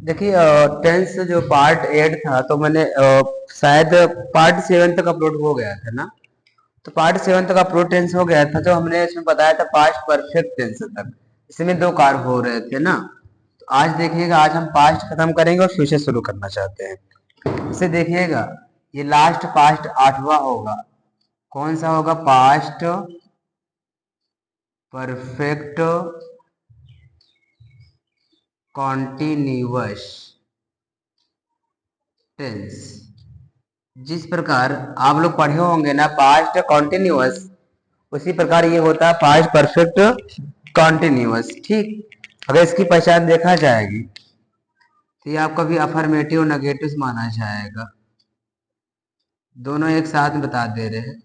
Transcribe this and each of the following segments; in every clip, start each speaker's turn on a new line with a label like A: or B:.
A: देखिए टेंस जो पार्ट 8 था तो मैंने शायद पार्ट 7 तक अपलोड हो गया था ना। तो पार्ट 7 तक अपलोड टेंस हो गया था, जो हमने इसमें बताया था पास्ट परफेक्ट टेंस तक। इसमें दो कार्य हो रहे थे ना। तो आज देखिएगा, आज हम पास्ट खत्म करेंगे और फ्यूचर शुरू करना चाहते हैं। इसे देखिएगा, ये लास्ट पास्ट 8वां होगा। कौन सा होगा? Past perfect continuous tense. जिस प्रकार आप लोग पढ़े होंगे ना पास्ट कॉन्टिन्यूअस, उसी प्रकार ये होता है पास्ट परफेक्ट कॉन्टिन्यूअस। ठीक, अगर इसकी पहचान देखा जाएगी तो ये आपका भी अफर्मेटिव और नेगेटिव माना जाएगा। दोनों एक साथ बता दे रहे हैं।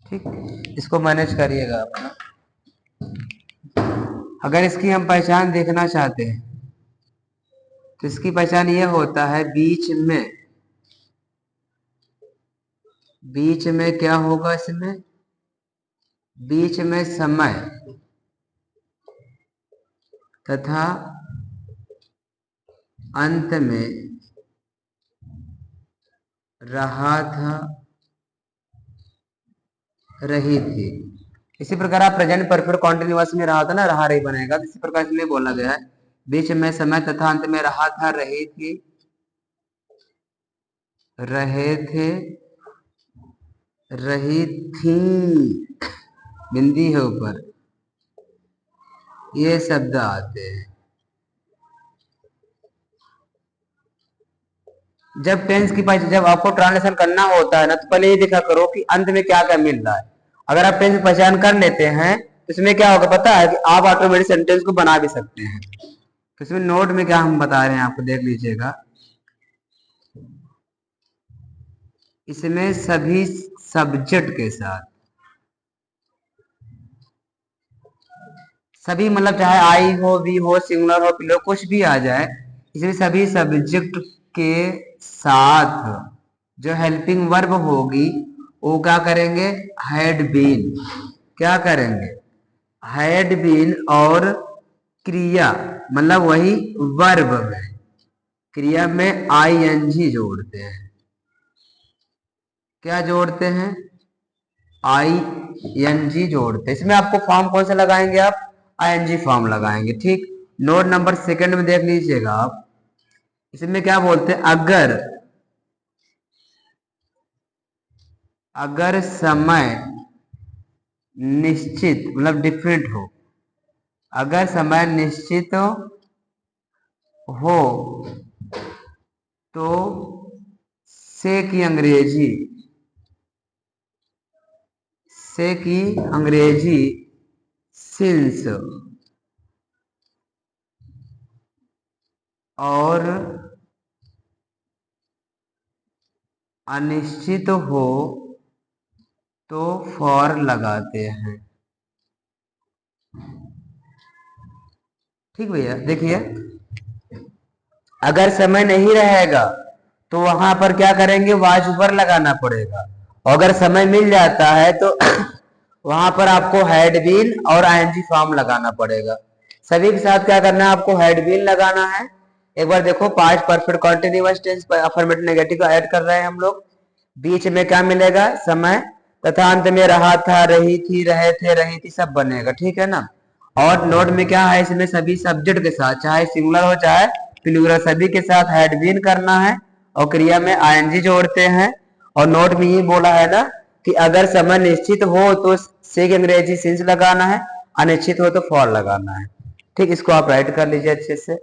A: ठीक, इसको मैनेज करिएगा अपना। अगर इसकी हम पहचान देखना चाहते हैं तो इसकी पहचान ये होता है, बीच में क्या होगा? इसमें बीच में समय तथा अंत में रहा था, रही थी। इसी प्रकार आप प्रेजेंट परफेक्ट कॉन्टिन्यूअस में रहा था ना, रहा रही बनेगा। इसी प्रकार इसलिए बोला गया है बीच में समय तथा अंत में रहा था, रही थी, रहे थे, रही थी, बिंदी है ऊपर, ये शब्द आते हैं। जब टेंस की पहचान, जब आपको ट्रांसलेशन करना होता है ना, तो पहले ये देखा करो कि अंत में क्या क्या मिल रहा है। अगर आप टेंस की पहचान कर लेते हैं तो इसमें क्या होगा पता है कि आप ऑटोमेटिक सेंटेंस को बना भी सकते हैं। तो इसमें नोट में क्या हम बता रहे हैं आपको देख लीजिएगा। इसमें सभी सब्जेक्ट के साथ, सभी मतलब चाहे आई हो, वी हो, सिंगुलर हो, प्लूरल कुछ भी आ जाए, इसमें सभी सब्जेक्ट के साथ जो हेल्पिंग वर्ब होगी वो क्या करेंगे? Had been. क्या करेंगे? Had been. और क्रिया मतलब वही वर्ब में, क्रिया में आई एन जी जोड़ते हैं। क्या जोड़ते हैं? आई एन जी जोड़ते हैं। इसमें आपको फॉर्म कौन सा लगाएंगे? आप आई एन जी फॉर्म लगाएंगे। ठीक, नोट नंबर सेकंड में देख लीजिएगा आप। इसमें क्या बोलते हैं? अगर, अगर समय निश्चित मतलब डिफरेंट हो, अगर समय निश्चित हो तो से की अंग्रेजी, से की अंग्रेजी सिंस। और अनिश्चित हो तो फॉर लगाते हैं। ठीक भैया, देखिए अगर समय नहीं रहेगा तो वहां पर क्या करेंगे? वाज ऊपर लगाना पड़ेगा। अगर समय मिल जाता है तो वहां पर आपको हैड बीन और आईएनजी फॉर्म लगाना पड़ेगा। सभी के साथ क्या करना है? आपको हैड बीन लगाना है। एक बार देखो, पास्ट परफेक्ट कॉन्टिन्यूअस टेंस पर अफर्मेटिव नेगेटिव ऐड कर रहे हैं हम लोग। बीच में क्या मिलेगा? समय तथा अंत में रहा था, रही थी, रहे थे, रही थी, सब बनेगा। ठीक है ना। और नोट में क्या है? इसमें सभी सब्जेक्ट के साथ, चाहे सिंगुलर हो चाहे प्लूरल, सभी के साथ हैड बीन करना है और क्रिया में आईएनजी जोड़ते हैं। और नोट में ये बोला है ना कि अगर समय निश्चित हो तो से की अंग्रेजी सिंस लगाना है, अनिश्चित हो तो फॉर लगाना है। ठीक, इसको आप राइट कर लीजिए अच्छे से।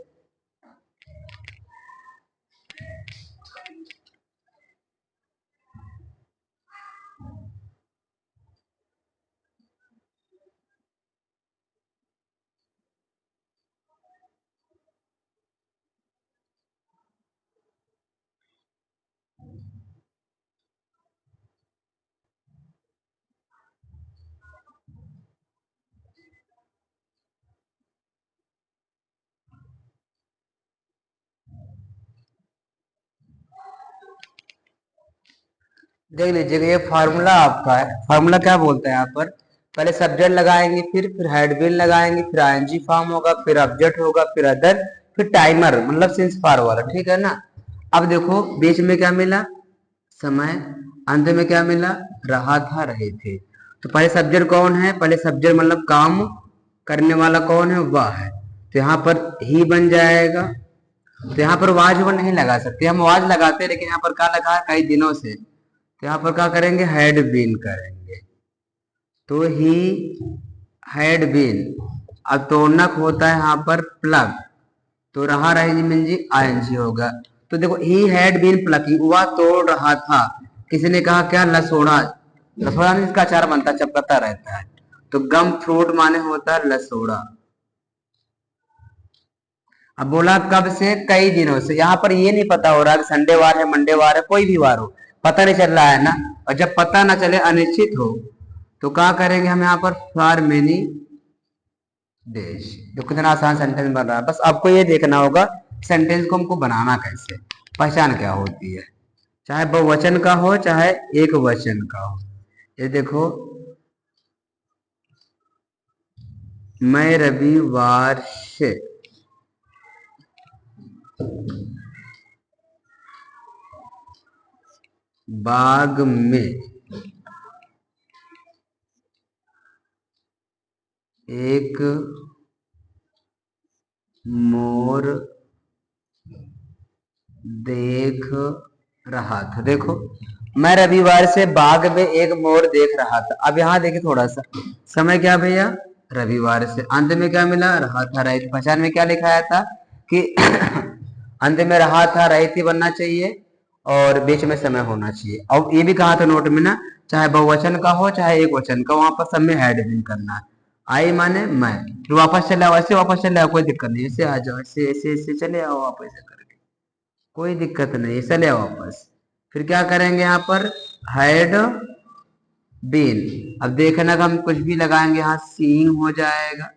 A: देख लीजिएगा, ये फार्मूला आपका है। फार्मूला क्या बोलता है यहाँ पर, पहले सब्जेक्ट लगाएंगे, फिर हेड बिन लगाएंगे, फिर आईएनजी फॉर्म होगा, फिर ऑब्जेक्ट होगा, फिर अदर, फिर टाइमर मतलब सिंस फार वाला, ठीक है ना। अब देखो बीच में क्या मिला, समय, अंत में क्या मिला, रहा था, रहे थे। तो पहले सब्जेक्ट कौन है, पहले सब्जेक्ट मतलब काम करने वाला कौन है, वह है। तो यहाँ पर ही बन जाएगा। तो यहाँ पर वाज वो नहीं लगा सकते, हम वाज लगाते हैं, लेकिन यहाँ पर क्या लगा है कई दिनों से, तो यहाँ पर क्या करेंगे, हैड बीन करेंगे। तो ही हैड बीन, अब तोड़नक होता है यहाँ पर प्लग, तो रहा रहेगी मीन जी आईएनजी होगा। तो देखो ही हैड बीन प्लकिंग, वह तोड़ रहा था, किसी ने कहा क्या, लसोड़ा, लसोड़ा नहीं इसका अचार बनता चपकता रहता है, तो गम फ्रूट माने होता है लसोड़ा। अब बोला कब से, कई दिनों से। यहाँ पर ये नहीं पता हो रहा कि संडे वार है, मंडे वार है, कोई भी वार हो, पता नहीं चल रहा है ना। और जब पता ना चले, अनिश्चित हो, तो क्या करेंगे हम यहाँ पर, फॉर मेनी डेज। जो कितना आसान सेंटेंस बन रहा है, बस आपको ये देखना होगा सेंटेंस को हमको बनाना कैसे, पहचान क्या होती है, चाहे बहुवचन का हो चाहे एक वचन का हो। ये देखो, मैं रविवार से बाग में एक मोर देख रहा था। देखो, मैं रविवार से बाग में एक मोर देख रहा था। अब यहाँ देखिए थोड़ा सा, समय क्या भैया, रविवार से, अंत में क्या मिला, रहा था, रही थी। पहचान में क्या लिखाया था कि अंत में रहा था, रही थी बनना चाहिए, और बीच में समय होना चाहिए। और ये भी कहा था नोट में ना, चाहे बहुवचन का हो चाहे एक वचन का, वहां पर सब में हेड बिन करना है। आई माने मैं, फिर वापस चले आओ, ऐसे वापस चले आओ, कोई दिक्कत नहीं, ऐसे आ जाओ, ऐसे ऐसे ऐसे चले आओ वापस ऐसे करके, कोई दिक्कत नहीं, चले आओ वापस। फिर क्या करेंगे यहाँ पर, हैड बीन। अब देखना कि हम कुछ भी लगाएंगे, यहाँ सीइंग हो जाएगा,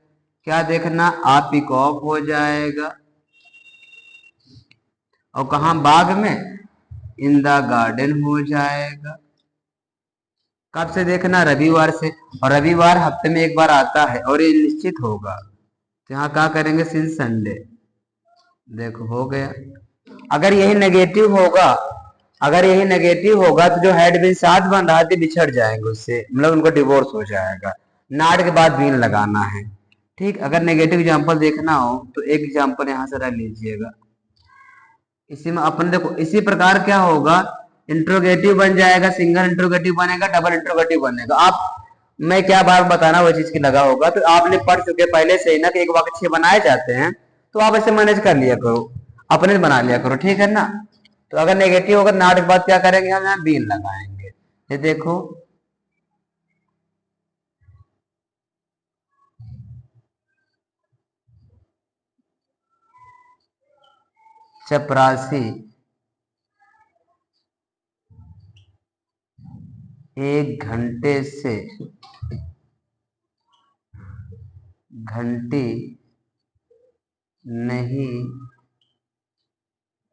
A: क्या देखना, आप पिक ऑफ हो जाएगा, और कहा बाग में, इन द गार्डन हो जाएगा। कब से देखना, रविवार से, और रविवार हफ्ते में एक बार आता है और ये निश्चित होगा, तो यहाँ क्या करेंगे, सिंस संडे। देखो हो गया। अगर यही नेगेटिव होगा, अगर यही नेगेटिव होगा तो जो हेड बिन साथ बन रहा था बिछड़ जाएंगे उससे, मतलब उनको डिवोर्स हो जाएगा। नाट के बाद बीन लगाना है, ठीक। अगर नेगेटिव एग्जांपल देखना हो तो एक एग्जांपल यहाँ से रख लीजिएगा। इसी में अपन देखो, इसी प्रकार क्या होगा, इंट्रोगेटिव बन जाएगा, सिंगल इंट्रोगेटिव बनेगा, डबल इंट्रोगेटिव बनेगा। आप, मैं क्या बात बताना वो चीज की लगा होगा, तो आपने पढ़ चुके पहले से ही ना कि एक वाक्य बनाए जाते हैं, तो आप ऐसे मैनेज कर लिया करो, अपने बना लिया करो, ठीक है ना। तो अगर नेगेटिव होगा, नाट के बाद क्या करेंगे हम, यहाँ बीन लगाएंगे। ये देखो, चपरासी एक घंटे से घंटी नहीं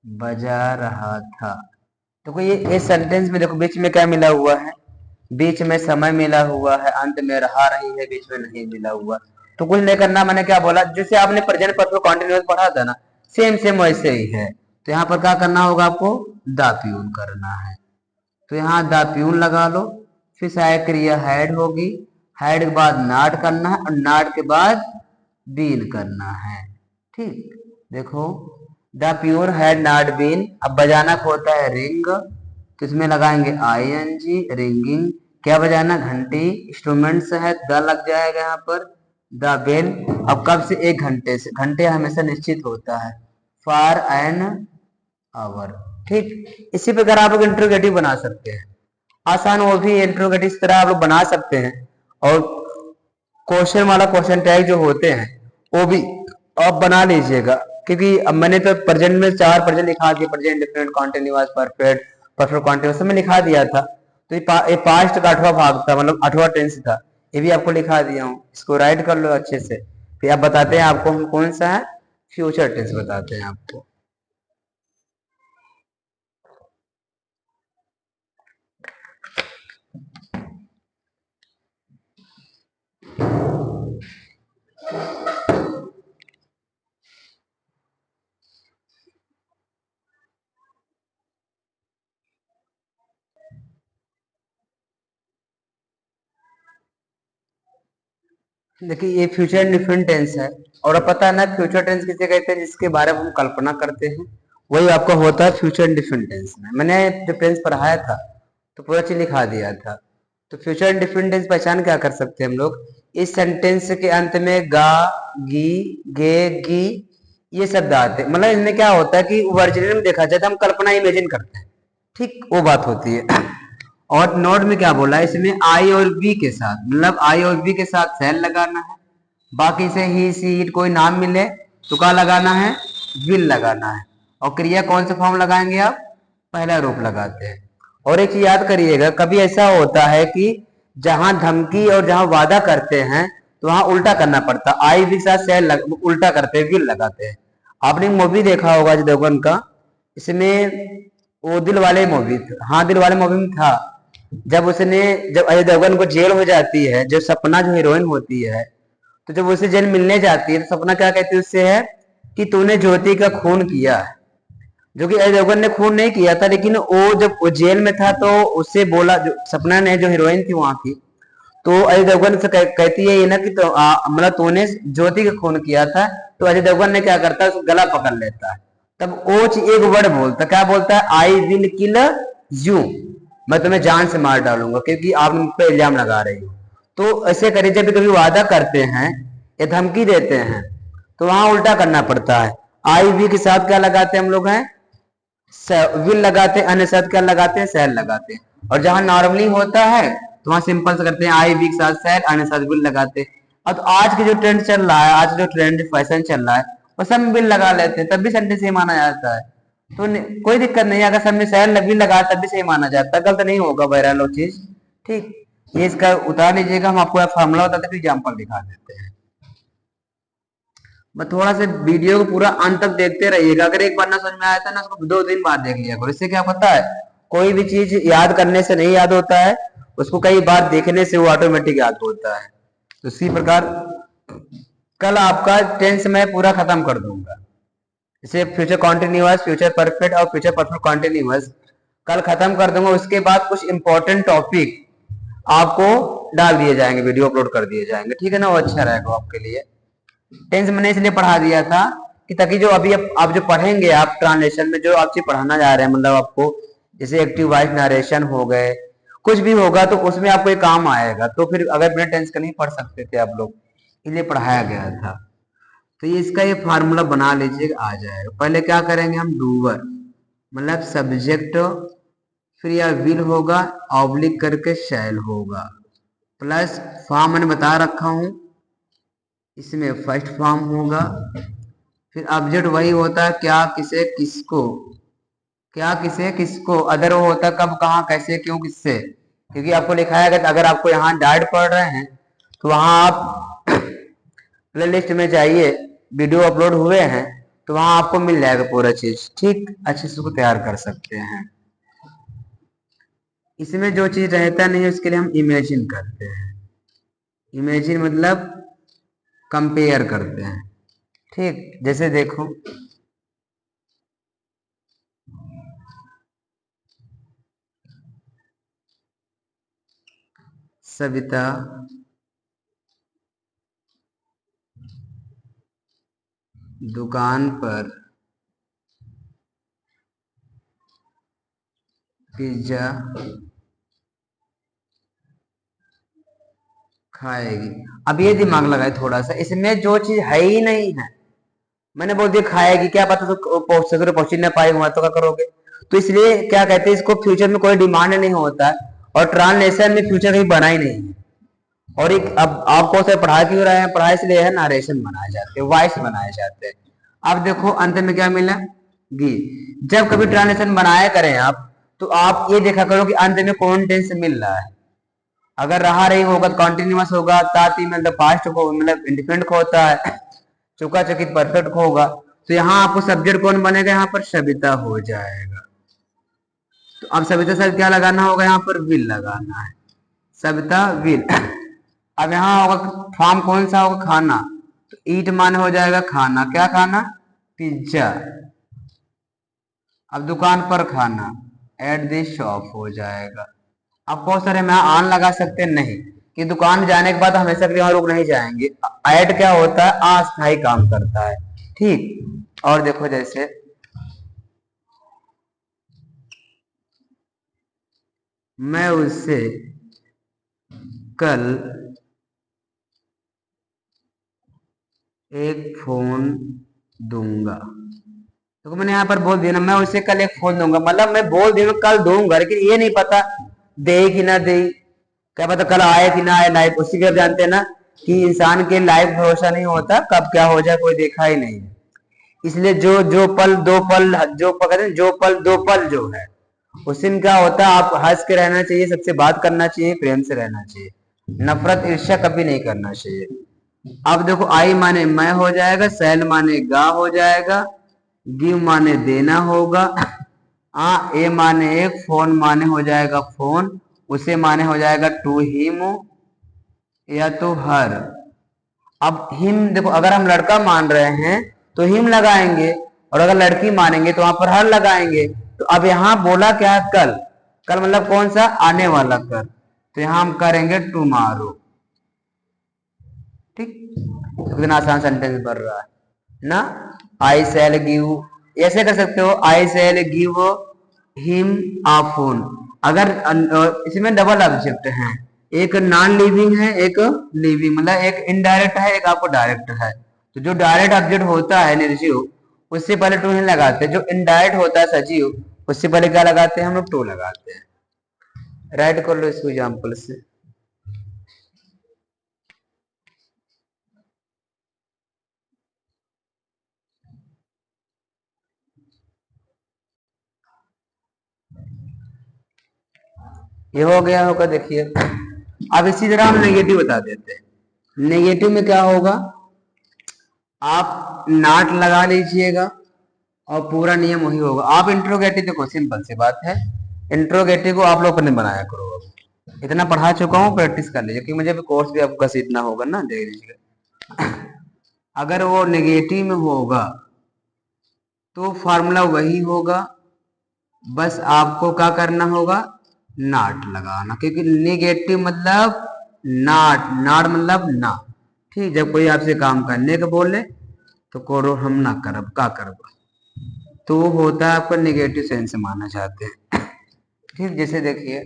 A: बजा रहा था। तो कोई ये सेंटेंस में देखो बीच में क्या मिला हुआ है, बीच में समय मिला हुआ है, अंत में रहा रही है, बीच में नहीं मिला हुआ। तो कुछ नहीं करना, मैंने क्या बोला, जैसे आपने प्रेजेंट परफेक्ट कॉन्टिन्यूअस पढ़ा था ना, सेम सेम वैसे ही है। तो यहाँ पर क्या करना होगा आपको, द प्यून करना है। तो यहाँ द प्यून लगा लो, फिर सहायक क्रिया हैड होगी, हैड के बाद नॉट करना है, और नॉट के बाद बीन करना है, ठीक। देखो, the peon had not been, अब बजाना होता है रिंग, तो इसमें लगाएंगे आई एन जी, रिंगिंग। क्या बजाना, घंटी, इंस्ट्रूमेंट्स है, द लग जाएगा यहाँ पर, द बेल। अब कब से, एक घंटे से, घंटे हमेशा निश्चित होता है, फॉर एन आवर, ठीक। इसी प्रकार आप लोग इंट्रोगेटिव बना सकते हैं, आसान, वो भी इंट्रोगेटिव इस तरह आप लोग बना सकते हैं। और क्वेश्चन वाला क्वेश्चन टैग जो होते हैं वो भी आप बना लीजिएगा, क्योंकि अब मैंने तो प्रेजेंट में 4 प्रेजेंट लिखा दिया, present, different, continuous, perfect, perfect continuous में लिखा दिया था। तो ये पास्ट का 8वां भाग था, मतलब 8वां टेंस था, ये भी आपको लिखा दिया हूँ, इसको राइट कर लो अच्छे से। फिर आप बताते हैं आपको हम कौन सा है, फ्यूचर टेंस बताते हैं आपको। देखिए ये फ्यूचर इंडिफरेंट टेंस है। और अब पता है ना फ्यूचर टेंस किसे कहते हैं, जिसके बारे में हम कल्पना करते हैं वही आपका होता है फ्यूचर इंडिफरेंट टेंस में। मैंने जब टेंस पढ़ाया था तो पूरा चीज लिखा दिया था। तो फ्यूचर इंडिफरेंट टेंस पहचान क्या कर सकते हैं हम लोग, इस सेंटेंस के अंत में गा, गी, गे, गी ये शब्द आते हैं। मतलब इनमें क्या होता है कि वर्जिनल में देखा जाए तो हम कल्पना इमेजिन करते हैं, ठीक वो बात होती है। और नोट में क्या बोला है, इसमें आई और बी के साथ, मतलब आई और बी के साथ सेल लगाना है। बाकी से ही सी इट कोई नाम मिले तो क्या लगाना है, विल लगाना है। और क्रिया कौन सा फॉर्म लगाएंगे आप, पहला रूप लगाते हैं। और एक चीज याद करिएगा, कभी ऐसा होता है कि जहां धमकी और जहां वादा करते हैं तो वहां उल्टा करना पड़ता है। आई भी के साथ सेल उल्टा करते हैं, विल लगाते हैं। आपने मूवी देखा होगा अजय देवगन का, इसमें वो दिल वाले मूवी, हाँ दिल वाले मूवी में था, जब उसने, जब अजय देवगन को जेल हो जाती है, जो सपना जो हीरोइन होती है, तो जब उसे जेल मिलने जाती है तो सपना क्या कहती है उससे है कि तूने ज्योति का खून किया है। जो कि अजय देवगन ने खून नहीं किया था, लेकिन वो जब वो जेल में था तो उससे बोला, जो सपना ने, जो हीरोइन थी वहां की, तो अजय देवगन से कहती है ये ना कि तो मतलब तूने ज्योति का खून किया था। तो अजय देवगन ने क्या करता है, उसको गला पकड़ लेता है। तब ओच एक वर्ड बोलता, क्या बोलता है, आई विल किल यू, मैं तुम्हें जान से मार डालूंगा क्योंकि आप मुझ पर इल्जाम लगा रही हो। तो ऐसे करिए, जब कभी वादा करते हैं या धमकी देते हैं तो वहां उल्टा करना पड़ता है। आई वी के साथ क्या लगाते हैं हम लोग हैं, विल लगाते हैं, अन्य साथ क्या लगाते हैं, सेल लगाते हैं। और जहां नॉर्मली होता है तो वहां सिंपल से करते हैं, आई वी के साथ सेल, अन्य साथ विल लगाते हैं। अब तो आज के जो ट्रेंड चल रहा है, आज जो ट्रेंड फैशन चल रहा है, वो सब में विल लगा लेते हैं, तब भी सेंटेंस सही माना जाता है। तो कोई दिक्कत नहीं है, अगर सब में सेल विल लगा तब भी सही माना जाता है, गलत नहीं होगा बहरहाल वो चीज। ठीक, ये इसका उतार लीजिएगा, हम आपको फार्मूला बताते फिर एग्जाम्पल दिखा देते हैं। मैं थोड़ा सा वीडियो को पूरा अंत तक देखते रहिएगा, अगर एक बार ना समझ में आया था ना, उसको 2 दिन बाद देख लिया करो। इससे क्या पता है, कोई भी चीज याद करने से नहीं याद होता है, उसको कई बार देखने से वो ऑटोमेटिक याद होता है। तो इसी प्रकार कल आपका टेंस मैं पूरा खत्म कर दूंगा, जैसे फ्यूचर कॉन्टिन्यूअस, फ्यूचर परफेक्ट और फ्यूचर परफेक्ट कॉन्टिन्यूअस कल खत्म कर दूंगा। उसके बाद कुछ इंपॉर्टेंट टॉपिक आपको डाल दिए जाएंगे, वीडियो अपलोड कर दिए जाएंगे, ठीक है ना, वो अच्छा रहेगा आपके लिए। टेंस मैंने इसलिए पढ़ा दिया था कि ताकि जो अभी आप जो पढ़ेंगे, आप ट्रांसलेशन में जो आप चीज पढ़ाना जा रहे हैं, मतलब आपको जैसे एक्टिव वॉइस नरेशन हो गए, कुछ भी होगा तो उसमें आपको ये काम आएगा। तो फिर अगर बिना टेंस का नहीं पढ़ सकते थे आप लोग, इसलिए पढ़ाया गया था। तो ये इसका ये फार्मूला बना लीजिए, आ जाएगा। पहले क्या करेंगे हम, डूवर मतलब सब्जेक्ट, फिर या विल होगा, ऑब्लिक करके शैल होगा, प्लस फॉर्म मैंने बता रखा हूं, इसमें फर्स्ट फॉर्म होगा। फिर ऑब्जेक्ट वही होता है क्या, किसे, किसको, क्या, किसे, किसको। अदर वो होता है कब, कहाँ, कैसे, क्यों, किससे। क्योंकि आपको लिखा है अगर आपको यहाँ डायरेक्ट पढ़ रहे हैं तो वहां आप प्ले लिस्ट में जाइए, वीडियो अपलोड हुए हैं तो वहां आपको मिल जाएगा पूरा चीज, ठीक, अच्छे से उसको तैयार कर सकते हैं। इसमें जो चीज रहता नहीं है उसके लिए हम इमेजिन करते हैं। इमेजिन मतलब कंपेयर करते हैं, ठीक। जैसे देखो, सविता दुकान पर पिज्जा खाएगी। अब ये दिमाग लगाए थोड़ा सा, इसमें जो चीज है ही नहीं है, मैंने बोल दिया खाएगी, क्या पता तो पहुंच सके, पहुंच ही ना पाए हुआ तो क्या करोगे। तो इसलिए क्या कहते हैं इसको, फ्यूचर में कोई डिमांड नहीं होता है, और ट्रांसलेशन में फ्यूचर कहीं बना ही नहीं है। और एक अब आपको से पढ़ा क्यों रहे हैं, पढ़ाई इसलिए है, नारेशन बनाए जाते हैं, वॉइस बनाए जाते हैं। अब देखो अंत में क्या मिला, गी। जब कभी ट्रांसलेशन बनाया करें आप, तो आप ये देखा करो कि अंत में कौन टेंस मिल रहा है। अगर रहा रही होगा तो कॉन्टिन्यूअस होगा, ताती मतलब पास्ट को, मतलब इंडिफरेंट को होता है, चुका चकित परफेक्ट को होगा। तो यहाँ आपको सब्जेक्ट कौन बनेगा, यहाँ पर सविता हो जाएगा। तो अब सविता सर क्या लगाना होगा, यहाँ पर विल लगाना है, सविता विल। अब यहाँ होगा फॉर्म कौन सा होगा, खाना, तो ईट मान हो जाएगा खाना, क्या खाना, पिज्जा। अब दुकान पर खाना, एट द शॉप हो जाएगा। अब बहुत सारे में आन लगा सकते हैं, नहीं, कि दुकान जाने के बाद हमेशा के लिए वहां रुक नहीं जाएंगे। ऐड क्या होता है, अस्थायी काम करता है। ठीक, और देखो जैसे मैं उससे कल एक फोन दूंगा, तो मैंने यहाँ पर बोल दिया ना, मैं उसे कल एक फोन दूंगा, मतलब मैं बोल दिया कल दूंगा, लेकिन ये नहीं पता दे कि ना दे, क्या पता कल आए कि ना आए लाइफ। उसी के आप जानते हैं ना कि इंसान के लाइफ भरोसा नहीं होता, कब क्या हो जाए कोई देखा ही नहीं है। इसलिए जो जो पल दो पल, जो कहते हैं जो पल दो पल जो है, उसी में क्या होता है, आप हंस के रहना चाहिए, सबसे बात करना चाहिए, प्रेम से रहना चाहिए, नफरत ईर्ष्या कभी नहीं करना चाहिए। अब देखो आई माने मैं हो जाएगा, सैल माने गा हो जाएगा, गिव माने देना होगा, ए माने एक, फोन माने हो जाएगा फोन, उसे माने हो जाएगा टू हिम या तो हर। अब हिम देखो, अगर हम लड़का मान रहे हैं तो हिम लगाएंगे, और अगर लड़की मानेंगे तो वहां पर हर लगाएंगे। तो अब यहाँ बोला क्या है, कल, कल मतलब कौन सा, आने वाला कल, तो यहाँ हम करेंगे टुमारो। ठीक, कितना आसान सेंटेंस बन रहा है ना। आई सेल गिव, ऐसे कर सकते हो, आई सेल गिव हिम आ फोन। अगर इसमें डबल ऑब्जेक्ट है, एक नॉन लिविंग है, एक लिविंग, मतलब एक इनडायरेक्ट है, एक आपको डायरेक्ट है। तो जो डायरेक्ट ऑब्जेक्ट होता है निर्जीव, उससे पहले टू नहीं लगाते, जो इनडायरेक्ट होता है सजीव, उससे पहले क्या लगाते हैं हम लोग, टू लगाते हैं। राइट कर लो इसको एग्जाम्पल से। ये हो गया होगा, देखिए। अब इसी तरह हम नेगेटिव बता देते हैं। नेगेटिव में क्या होगा, आप नाट लगा लीजिएगा और पूरा नियम वही होगा। आप इंट्रोगेटिव देखो, सिंपल सी बात है, इंट्रोगेटिव को आप लोग अपने बनाया करो। अब इतना पढ़ा चुका हूँ, प्रैक्टिस कर लीजिए, क्योंकि मुझे भी कोर्स भी आपका सीखना होगा ना, देख लीजिएगा। अगर वो नेगेटिव में होगा तो फॉर्मूला वही होगा, बस आपको क्या करना होगा, नॉट लगाना, क्योंकि नेगेटिव मतलब नॉट, नॉट मतलब ना। ठीक, जब कोई आपसे काम करने का बोले तो करो, हम ना करब का करब, तो वो होता है आपका नेगेटिव सेंस माना चाहते हैं। ठीक, जैसे देखिए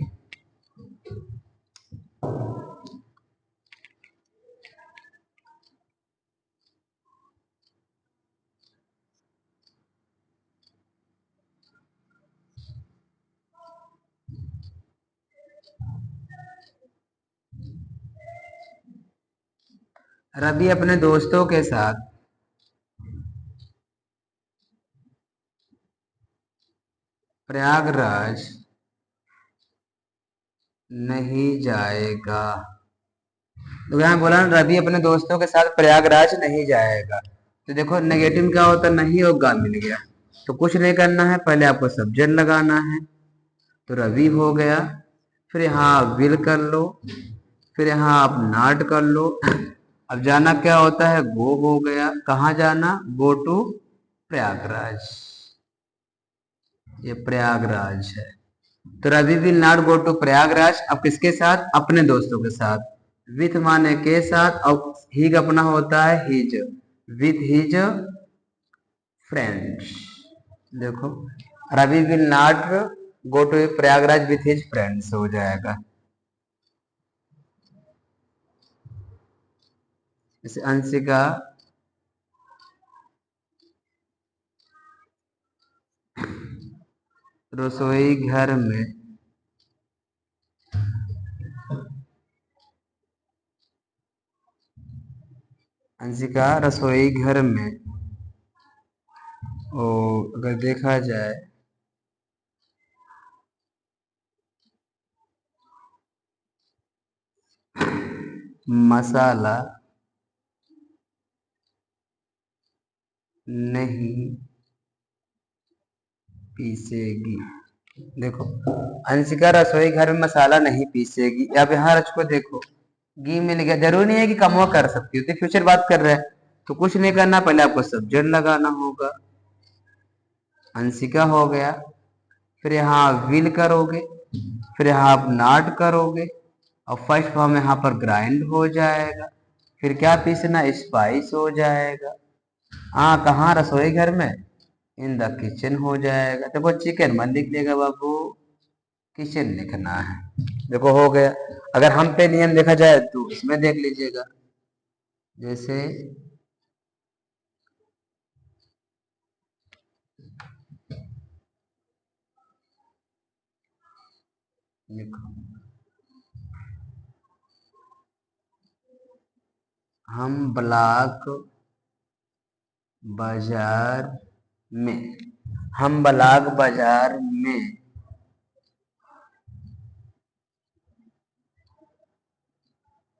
A: रवि अपने दोस्तों के साथ प्रयागराज नहीं जाएगा। तो यहाँ बोला ना, रवि अपने दोस्तों के साथ प्रयागराज नहीं जाएगा, तो देखो नेगेटिव में क्या होता है, नहीं होगा, मिल गया। तो कुछ नहीं करना है, पहले आपको सब्जेक्ट लगाना है, तो रवि हो गया, फिर यहाँ विल कर लो, फिर यहाँ आप नॉट कर लो। अब जाना क्या होता है, गो हो गया, कहाँ जाना, गो टू प्रयागराज, ये प्रयागराज है। तो Ravi will not go to Prayagraj, अब किसके साथ, अपने दोस्तों के साथ, विथ माने के साथ, और ही अपना होता है हिज, विथ हिज फ्रेंड्स। देखो, Ravi will not go to Prayagraj with his friends हो जाएगा। जैसे अंशिका रसोई घर में अंशिका रसोई घर में, ओ अगर देखा जाए मसाला नहीं पीसेगी। देखो, अंशिका रसोई घर में मसाला नहीं पीसेगी, अब यहाँ रच को देखो, गी मिल गया। जरूरी नहीं है कि कमवा कर सकती हो, तो फ्यूचर बात कर रहे हैं, तो कुछ नहीं करना, पहले आपको सब्जेक्ट लगाना होगा, अंशिका हो गया, फिर यहाँ विल करोगे, फिर यहाँ आप नॉट करोगे, और फर्स्ट फॉर्म यहाँ पर ग्राइंड हो जाएगा, फिर क्या पीसना, स्पाइस हो जाएगा। हाँ, कहाँ, रसोई घर में, इन द किचन हो जाएगा। देखो चिकन मत लिख देगा बाबू, किचन लिखना है। देखो हो गया। अगर हम पे नियम देखा जाए तो इसमें देख लीजिएगा, जैसे लिखो, हम ब्लॉक बाजार में, हम ब्लॉक बाजार में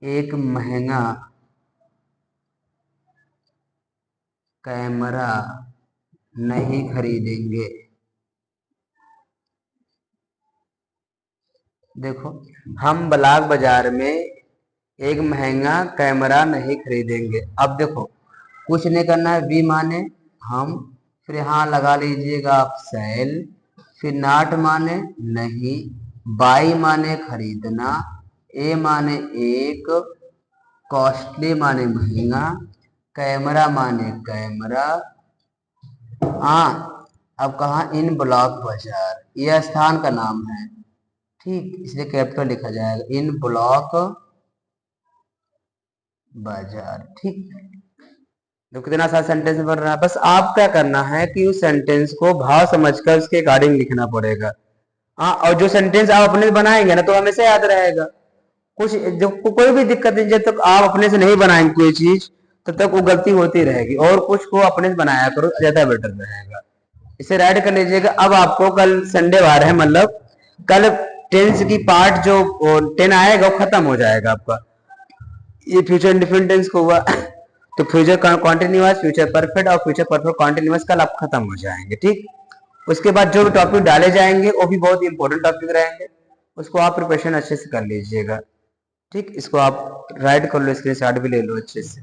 A: एक महंगा कैमरा नहीं खरीदेंगे। देखो, हम ब्लॉक बाजार में एक महंगा कैमरा नहीं खरीदेंगे। अब देखो, कुछ नहीं करना है, बी माने हम, फिर यहाँ लगा लीजिएगा आप सेल, फिर नॉट माने नहीं, बाई माने खरीदना, ए माने एक, कॉस्टली माने महंगा, कैमरा माने कैमरा। हाँ, अब कहा इन ब्लॉक बाजार, यह स्थान का नाम है, ठीक, इसलिए कैपिटल लिखा जाएगा, इन ब्लॉक बाजार। ठीक, तो कितना सारा सेंटेंस बन रहा है। बस आप क्या करना है कि उस सेंटेंस को भाव समझकर उसके अकॉर्डिंग लिखना पड़ेगा। हाँ, और जो सेंटेंस आप अपने से बनाएंगे ना तो हमेशा याद रहेगा। कुछ जो कोई भी दिक्कत नहीं, जब तक आप अपने से नहीं बनाएंगे कोई चीज तब तक वो गलती होती रहेगी। और कुछ को अपने से बनाया करो, ज्यादा बेटर रहेगा। इसे राइट कर लीजिएगा। अब आपको कल संडे वार है, मतलब कल टेंस की पार्ट जो 10 आएगा वो खत्म हो जाएगा आपका। ये फ्यूचर इंडिफिनिट टेंस को हुआ तो फ्यूचर कॉन्टिन्यूअस, फ्यूचर परफेक्ट और फ्यूचर परफेक्ट कॉन्टिन्यूअस कल आप खत्म हो जाएंगे। ठीक, उसके बाद जो भी टॉपिक डाले जाएंगे वो भी बहुत इंपॉर्टेंट टॉपिक रहेंगे, उसको आप प्रिपरेशन अच्छे से कर लीजिएगा। ठीक, इसको आप राइट कर लो, स्क्रीनशॉट भी ले लो अच्छे से।